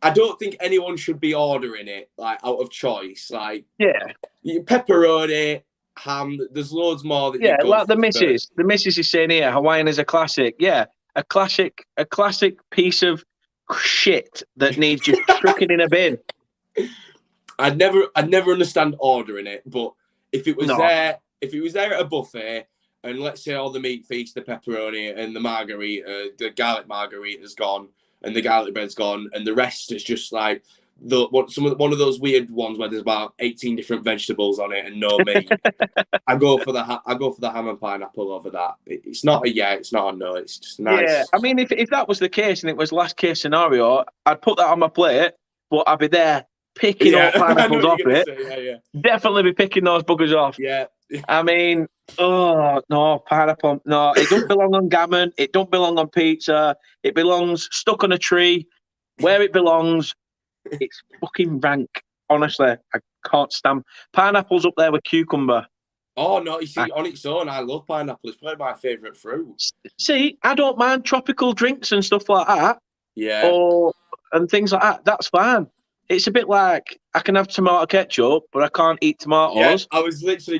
I don't think anyone should be ordering it like out of choice. Like, yeah, pepperoni, ham. There's loads more that you go like for the missus. first. The missus is saying here, Hawaiian is a classic. Yeah, a classic piece of shit that needs just chucking in a bin. I'd never understand ordering it, but if it was there at a buffet, and let's say all the meat feast, the pepperoni and the margarita, the garlic margarita's gone, and the garlic bread's gone, and the rest is just like one of those weird ones where there's about 18 different vegetables on it and no meat. I go for the ham and pineapple over that. It's not a yeah, it's not a no. It's just nice. Yeah, I mean, if that was the case and it was last case scenario, I'd put that on my plate, but I'd be there picking all pineapples off it. Yeah. Definitely be picking those buggers off. Yeah. I mean, oh no, pineapple. No, it don't belong on gammon. It don't belong on pizza. It belongs stuck on a tree where it belongs. It's fucking rank. Honestly, I can't stand pineapple's up there with cucumber. Oh no, you see, on its own, I love pineapple. It's probably my favourite fruit. See, I don't mind tropical drinks and stuff like that. Yeah. And things like that. That's fine. It's a bit like I can have tomato ketchup, but I can't eat tomatoes. Yeah, I was literally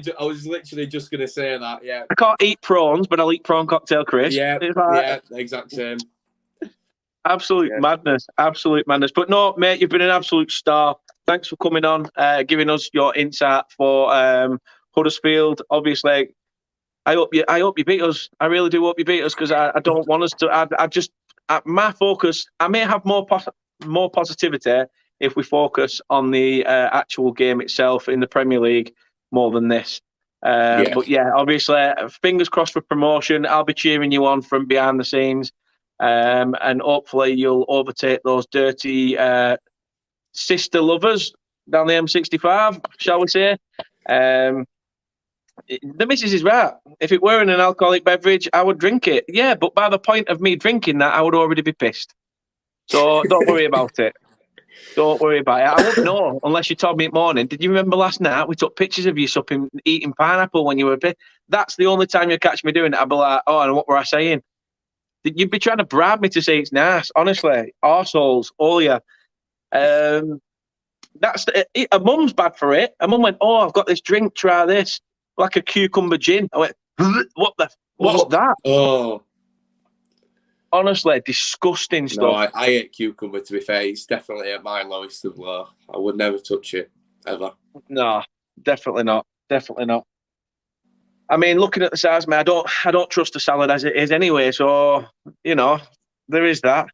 just gonna say that. Yeah. I can't eat prawns, but I'll eat prawn cocktail crisp. Yeah. Like, yeah. Exact same. Absolute madness. Absolute madness. But no, mate, you've been an absolute star. Thanks for coming on, giving us your insight for Huddersfield. Obviously, I hope you beat us. I really do hope you beat us because I don't want us to. My focus. I may have more positivity if we focus on the actual game itself in the Premier League more than this. But yeah, obviously, fingers crossed for promotion. I'll be cheering you on from behind the scenes, and hopefully you'll overtake those dirty sister lovers down the M65, shall we say. The missus is right. If it were in an alcoholic beverage, I would drink it. Yeah, but by the point of me drinking that, I would already be pissed. So don't worry about it. Don't worry about it. I wouldn't know unless you told me at morning. Did you remember last night we took pictures of you supping, eating pineapple when you were pissed? That's the only time you catch me doing it. I'd be like, oh, and what were I saying? You'd be trying to bribe me to say it's nice. Honestly, arseholes, all you. That's a mum's bad for it. A mum went, oh, I've got this drink. Try this, like a cucumber gin. I went, what's that? Oh, honestly, disgusting stuff. No, I hate cucumber. To be fair, it's definitely at my lowest of low. I would never touch it ever. No, definitely not. Definitely not. I mean, looking at the size, man, I don't trust the salad as it is anyway. So there is that.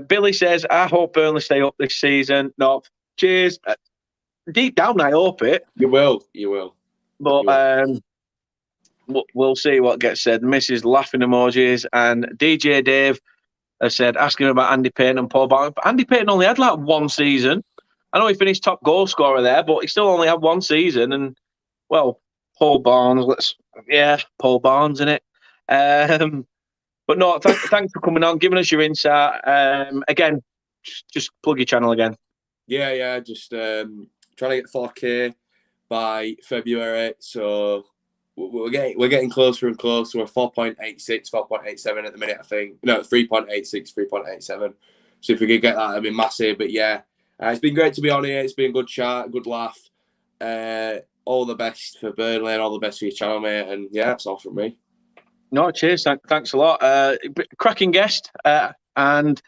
Billy says, I hope Burnley stay up this season. No, cheers. Deep down, I hope it. You will. But we'll see what gets said. Mrs. laughing emojis, and DJ Dave has said, asking about Andy Payne and Paul Barnes. But Andy Payne only had like one season. I know he finished top goal scorer there, but he still only had one season. And well, Paul Barnes, Paul Barnes in it. But no, thanks for coming on, giving us your insight. Again, just plug your channel again. Yeah. Just trying to get 4K by February. So we're getting closer and closer. We're 4.86, 4.87 at the minute, I think. No, 3.86, 3.87. So if we could get that, that'd be massive. But yeah, it's been great to be on here. It's been a good chat, good laugh. All the best for Burnley and all the best for your channel, mate. And yeah, that's all from me. No, cheers. Thanks a lot. Cracking guest. And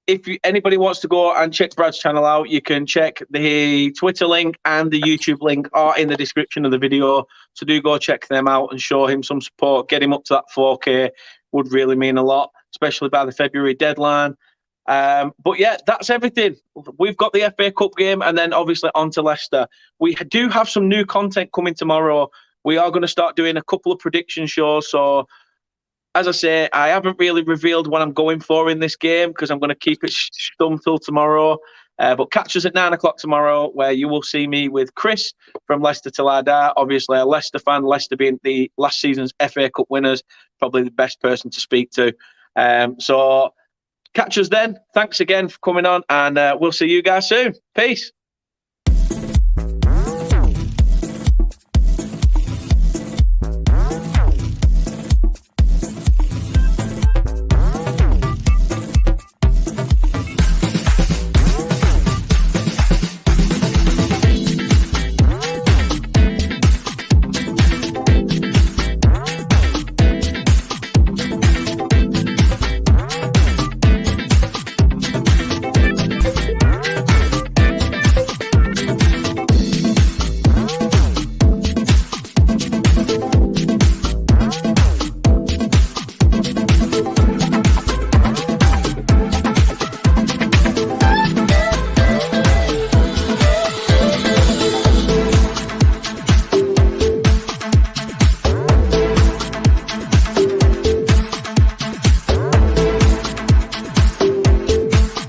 if anybody wants to go and check Brad's channel out, you can check the Twitter link and the YouTube link are in the description of the video. So do go check them out and show him some support. Get him up to that 4K would really mean a lot, especially by the February deadline. But yeah, that's everything. We've got the FA Cup game and then obviously on to Leicester. We do have some new content coming tomorrow. We are going to start doing a couple of prediction shows. So as I say, I haven't really revealed what I'm going for in this game because I'm going to keep it stum till tomorrow. But catch us at 9 o'clock tomorrow, where you will see me with Chris from Leicester Till I Die. Obviously, a Leicester fan, Leicester being the last season's FA Cup winners, probably the best person to speak to. So catch us then. Thanks again for coming on, and we'll see you guys soon. Peace.